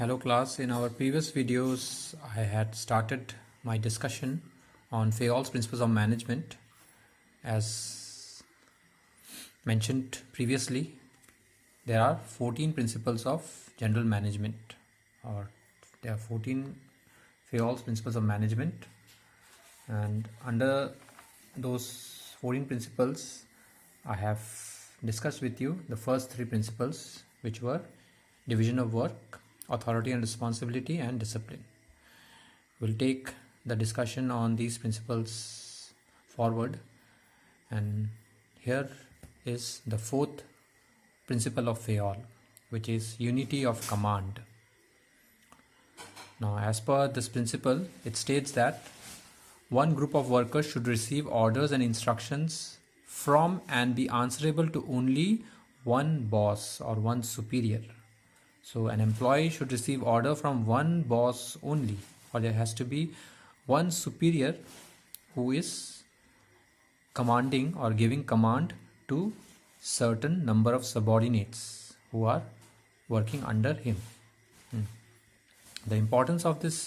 Hello class, in our previous videos I had started my discussion on Fayol's principles of management. As mentioned previously, there are 14 principles of general management, or there are 14 Fayol's principles of management, and under those 14 principles I have discussed with you the first three principles, which were division of work, authority and responsibility, and discipline. We'll take the discussion on these principles forward, and here is the fourth principle of Fayol, which is unity of command. Now, as per this principle, it states that one group of workers should receive orders and instructions from and be answerable to only one boss or one superior. So an employee should receive order from one boss only, or there has to be one superior who is commanding or giving command to certain number of subordinates who are working under him. The importance of this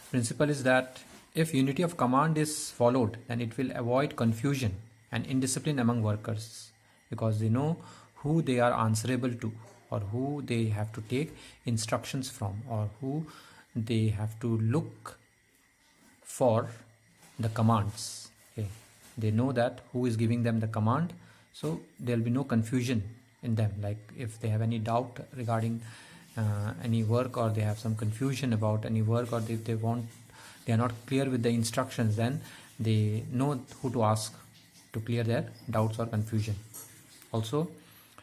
principle is that if unity of command is followed, then it will avoid confusion and indiscipline among workers, because they know who they are answerable to, or who they have to take instructions from, or who they have to look for the commands. Okay. They know that who is giving them the command, so there will be no confusion in them. Like if they have any doubt regarding any work, or they have some confusion about any work, or if they are not clear with the instructions, then they know who to ask to clear their doubts or confusion. Also,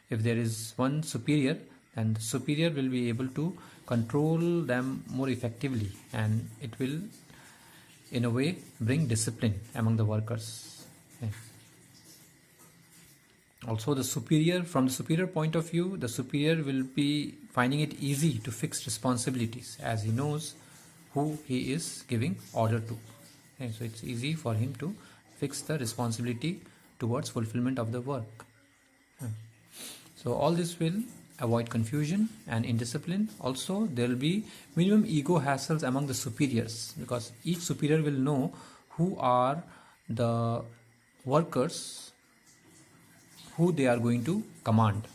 if there is one superior, then the superior will be able to control them more effectively, and it will in a way bring discipline among the workers. Okay. Also, the superior, from the superior point of view, the superior will be finding it easy to fix responsibilities, as he knows who he is giving order to. Okay. So it's easy for him to fix the responsibility towards fulfillment of the work. Okay. So all this will avoid confusion and indiscipline. Also, there will be minimum ego hassles among the superiors, because each superior will know who are the workers who they are going to command.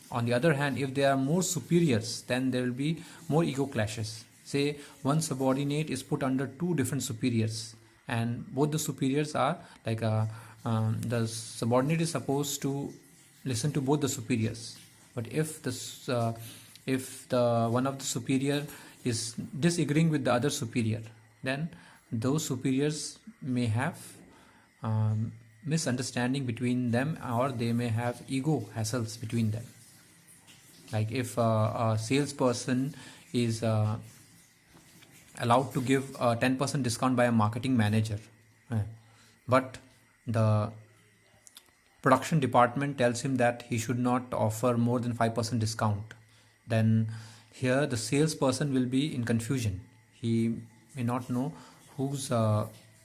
On the other hand, if there are more superiors, then there will be more ego clashes. Say one subordinate is put under two different superiors, and both the superiors are like the subordinate is supposed to listen to both the superiors. But if the one of the superior is disagreeing with the other superior, then those superiors may have misunderstanding between them, or they may have ego hassles between them. Like if a salesperson is allowed to give a 10% discount by a marketing manager, but the production department tells him that he should not offer more than 5% discount, then here the salesperson will be in confusion. He may not know whose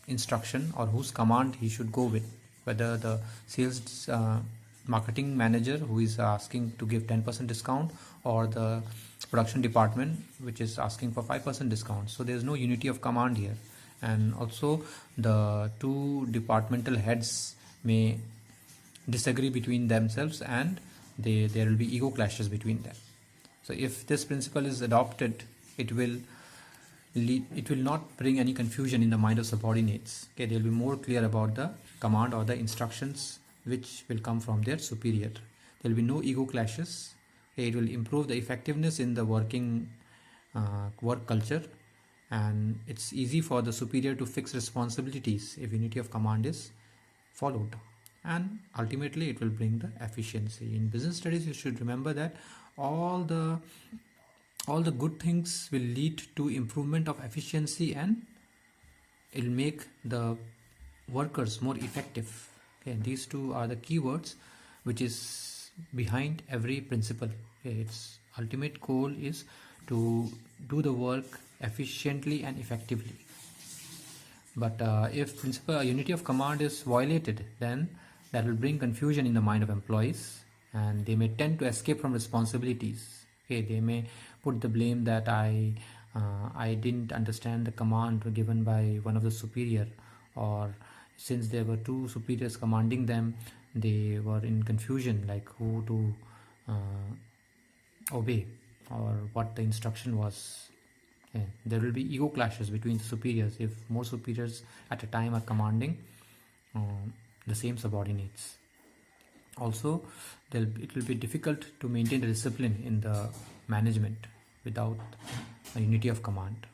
instruction or whose command he should go with, whether the sales marketing manager who is asking to give 10% discount, or the production department which is asking for 5% discount. So there is no unity of command here, and also the two departmental heads may disagree between themselves, and there will be ego clashes between them. So if this principle is adopted, it will not bring any confusion in the mind of subordinates. Okay, they will be more clear about the command or the instructions which will come from their superior. There will be no ego clashes. Okay, it will improve the effectiveness in the working work culture, and it's easy for the superior to fix responsibilities if unity of command is followed, and ultimately it will bring the efficiency. In business studies, you should remember that all the good things will lead to improvement of efficiency, and it will make the workers more effective. Okay, these two are the keywords which is behind every principle. Okay, its ultimate goal is to do the work efficiently and effectively. But if principle unity of command is violated, then that will bring confusion in the mind of employees, and they may tend to escape from responsibilities Okay, they may put the blame that I didn't understand the command given by one of the superior, or since there were two superiors commanding them, they were in confusion like who to obey or what the instruction was. Okay. There will be ego clashes between the superiors if more superiors at a time are commanding the same subordinates. Also, it will be difficult to maintain the discipline in the management without a unity of command.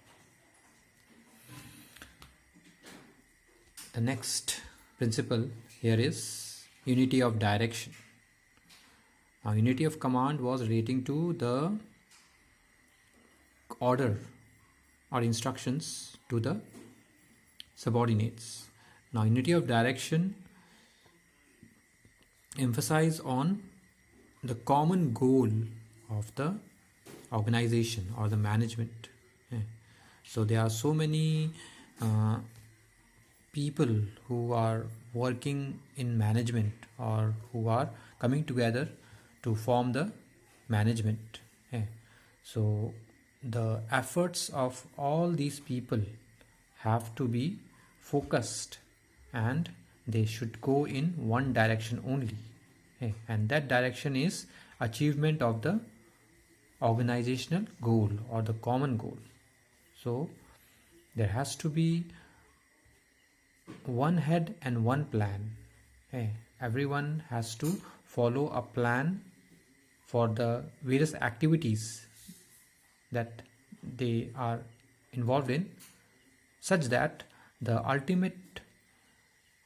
The next principle here is unity of direction. Now, unity of command was relating to the order or instructions to the subordinates. Now, unity of direction emphasize on the common goal of the organization or the management. So there are so many people who are working in management or who are coming together to form the management. So the efforts of all these people have to be focused and they should go in one direction only. And that direction is achievement of the organizational goal or the common goal. So there has to be one head and one plan. Everyone has to follow a plan for the various activities that they are involved in, such that the ultimate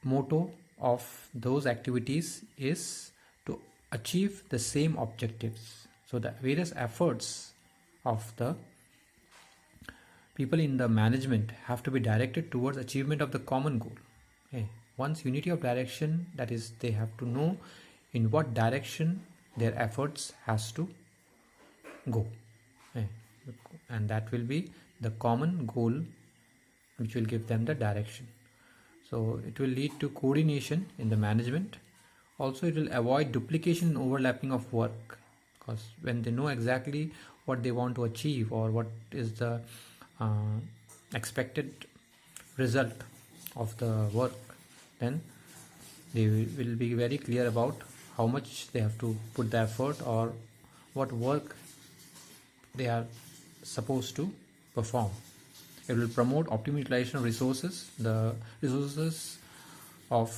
motto of those activities is to achieve the same objectives. So the various efforts of the people in the management have to be directed towards achievement of the common goal. Once unity of direction, that is, they have to know in what direction their efforts has to go, and that will be the common goal which will give them the direction. So it will lead to coordination in the management. Also, it will avoid duplication and overlapping of work, because when they know exactly what they want to achieve or what is the expected result of the work, then they will be very clear about how much they have to put the effort or what work they are supposed to perform. It will promote optimal utilization of resources. The resources of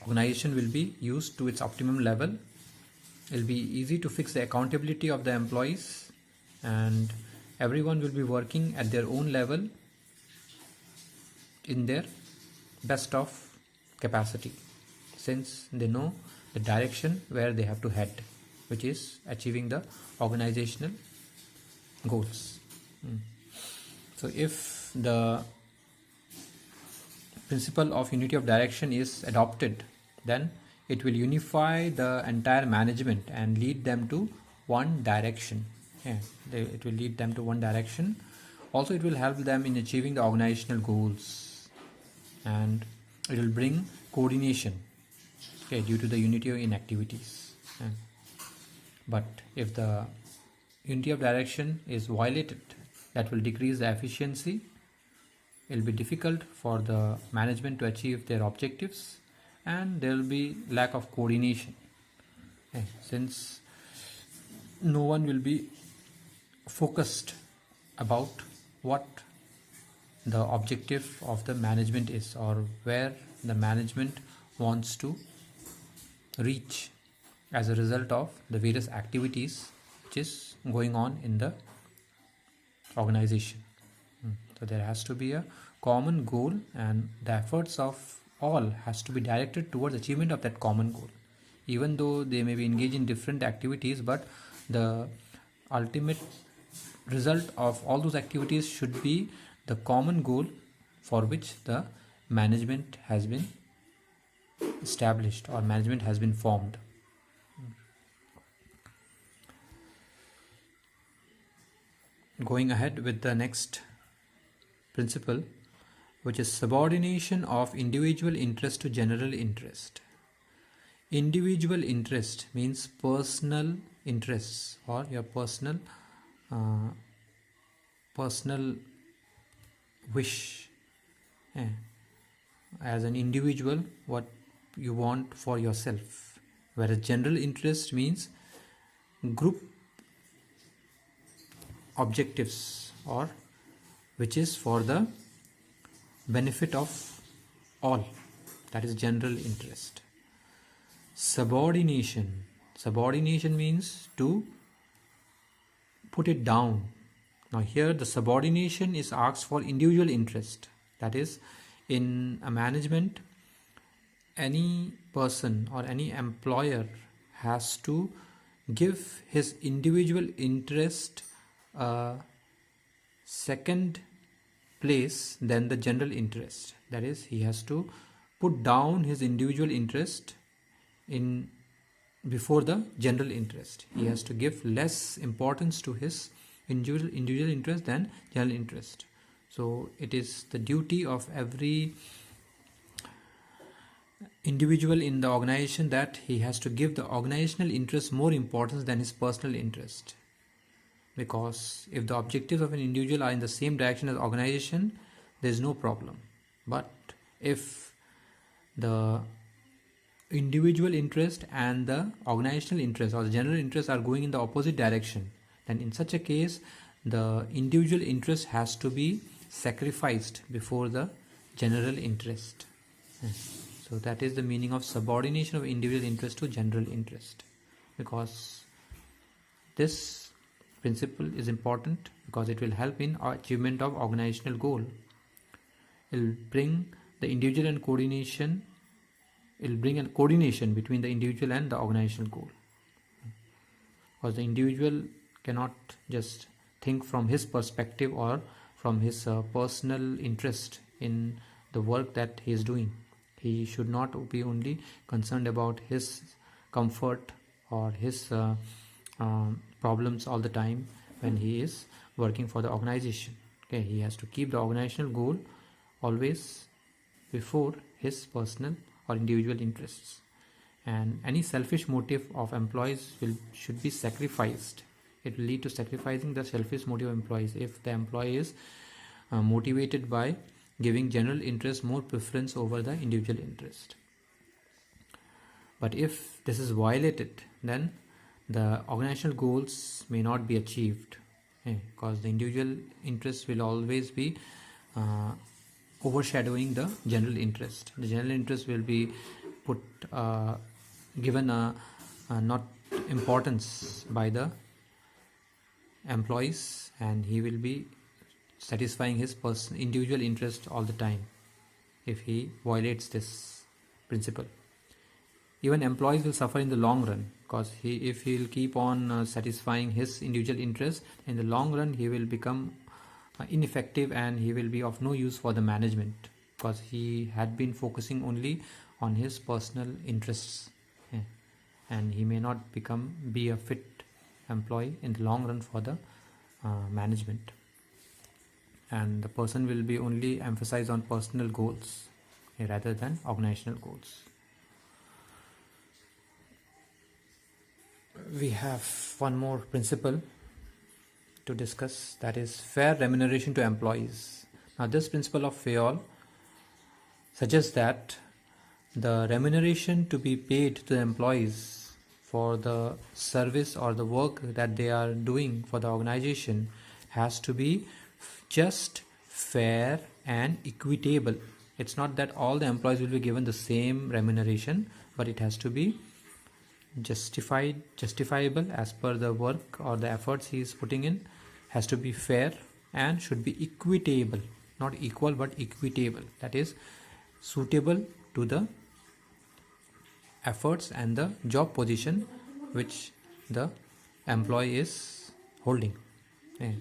organization will be used to its optimum level. It will be easy to fix the accountability of the employees, and everyone will be working at their own level in their best of capacity, since they know the direction where they have to head, which is achieving the organizational goals. So if the principle of unity of direction is adopted, then it will unify the entire management and lead them to one direction. It will lead them to one direction. Also, it will help them in achieving the organizational goals, and it will bring coordination due to the unity in activities. But if the unity of direction is violated, that will decrease the efficiency. It will be difficult for the management to achieve their objectives, and there will be lack of coordination, since no one will be focused about what the objective of the management is or where the management wants to reach as a result of the various activities which is going on in the organization. So there has to be a common goal, and the efforts of all has to be directed towards achievement of that common goal. Even though they may be engaged in different activities, but the ultimate result of all those activities should be the common goal for which the management has been established or management has been formed. Going ahead with the next principle, which is subordination of individual interest to general interest. Individual interest means personal interests or your personal wish, as an individual, what you want for yourself. Whereas general interest means group objectives, or which is for the benefit of all. That is general interest. Subordination means to put it down. Now here the subordination is asked for individual interest. That is, in a management, any person or any employer has to give his individual interest a second place than the general interest. That is, he has to put down his individual interest in before the general interest. He has to give less importance to his individual interest than general interest. So it is the duty of every individual in the organization that he has to give the organizational interest more importance than his personal interest. Because if the objectives of an individual are in the same direction as organization, there is no problem. But if the individual interest and the organizational interest or the general interest are going in the opposite direction, then in such a case the individual interest has to be sacrificed before the general interest. So that is the meaning of subordination of individual interest to general interest. Because this principle is important because it will help in achievement of organizational goal. It will bring the individual and coordination. It will bring a coordination between the individual and the organizational goal. Because the individual cannot just think from his perspective or from his personal interest in the work that he is doing. He should not be only concerned about his comfort or his problems all the time when he is working for the organization. Okay, he has to keep the organizational goal always before his personal or individual interests. And any selfish motive of employees should be sacrificed. It will lead to sacrificing the selfish motive of employees if the employee is motivated by giving general interest more preference over the individual interest. But if this is violated, then the organizational goals may not be achieved, because the individual interest will always be overshadowing the general interest. The general interest will be given a not importance by the employees, and he will be satisfying his individual interest all the time if he violates this principle. Even employees will suffer in the long run, because if he will keep on satisfying his individual interest, in the long run he will become ineffective and he will be of no use for the management, because he had been focusing only on his personal interests, and he may not be a fit employee in the long run for the management, and the person will be only emphasized on personal goals rather than organizational goals. We have one more principle to discuss, that is fair remuneration to employees. Now this principle of Fayol suggests that the remuneration to be paid to the employees for the service or the work that they are doing for the organization has to be just, fair and equitable. It's not that all the employees will be given the same remuneration, but it has to be justifiable as per the work or the efforts he is putting in, has to be fair and should be equitable, not equal but equitable, that is suitable to the efforts and the job position which the employee is holding.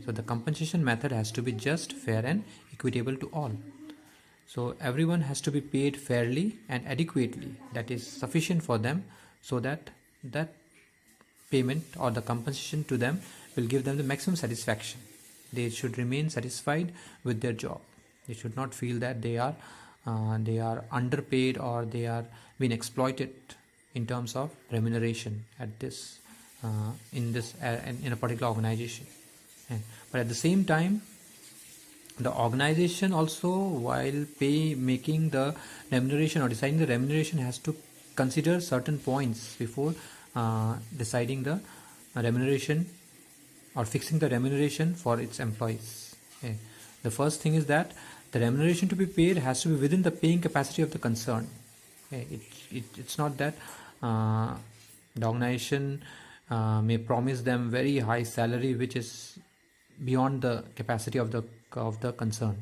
So the compensation method has to be just, fair and equitable to all. So everyone has to be paid fairly and adequately, that is sufficient for them, so that payment or the compensation to them will give them the maximum satisfaction. They should remain satisfied with their job. They should not feel that they are underpaid or they are being exploited in terms of remuneration at this in a particular organization. But at the same time, the organization also, while making the remuneration or deciding the remuneration, has to consider certain points before deciding the remuneration or fixing the remuneration for its employees. The first thing is that the remuneration to be paid has to be within the paying capacity of the concern. It's not that the organization may promise them very high salary which is beyond the capacity of the concern.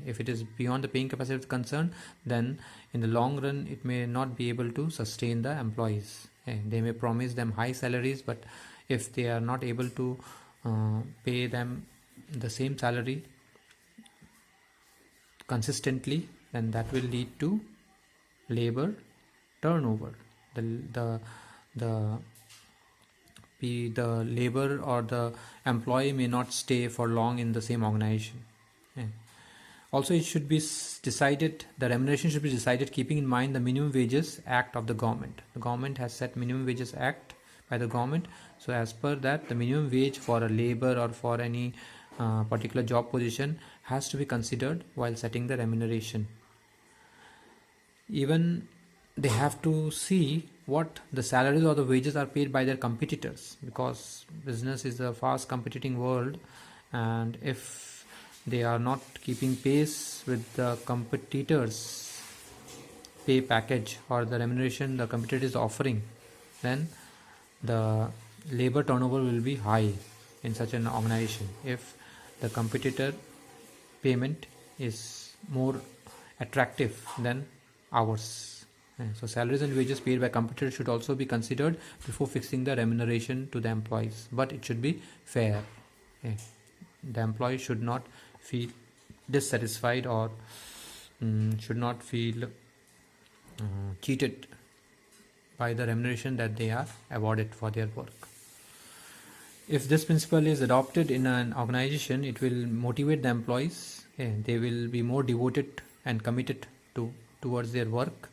If it is beyond the paying capacity of the concern, then in the long run it may not be able to sustain the employees. They may promise them high salaries, but if they are not able to pay them the same salary consistently, then that will lead to labor turnover. The labor or the employee may not stay for long in the same organization. Also, it should be decided, the remuneration should be decided keeping in mind the Minimum Wages Act of the government. The government has set Minimum Wages Act by the government. So as per that, the minimum wage for a labor or for any particular job position has to be considered while setting the remuneration. Even they have to see what the salaries or the wages are paid by their competitors, because business is a fast competing world, and if they are not keeping pace with the competitors' pay package or the remuneration the competitor is offering, then the labor turnover will be high in such an organization if the competitor payment is more attractive than ours. So salaries and wages paid by competitors should also be considered before fixing the remuneration to the employees, but it should be fair. The employee should not feel dissatisfied or should not feel cheated by the remuneration that they are awarded for their work. If this principle is adopted in an organization, it will motivate the employees. They will be more devoted and committed towards their work,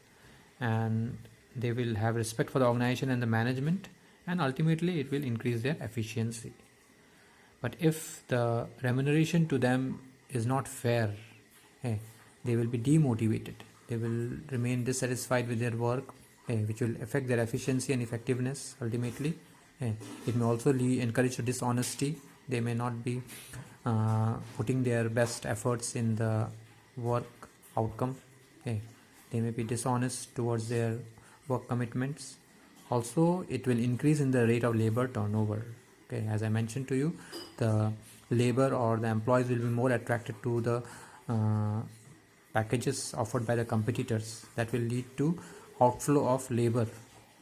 and they will have respect for the organization and the management, and ultimately it will increase their efficiency. But if the remuneration to them is not fair, they will be demotivated. They will remain dissatisfied with their work, which will affect their efficiency and effectiveness ultimately. It may also encourage dishonesty. They may not be putting their best efforts in the work outcome. They may be dishonest towards their work commitments. Also, it will increase in the rate of labor turnover. As I mentioned to you, the labor or the employees will be more attracted to the packages offered by the competitors. That will lead to outflow of labor.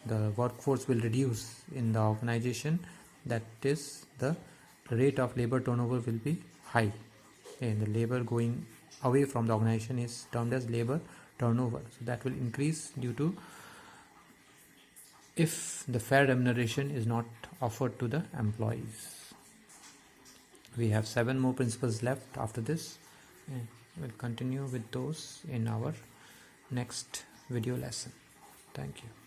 The workforce will reduce in the organization. That is, the rate of labor turnover will be high. And the labor going away from the organization is termed as labor turnover. So that will increase due to if the fair remuneration is not offered to the employees. We have 7 more principles left after this. We'll continue with those in our next video lesson. Thank you.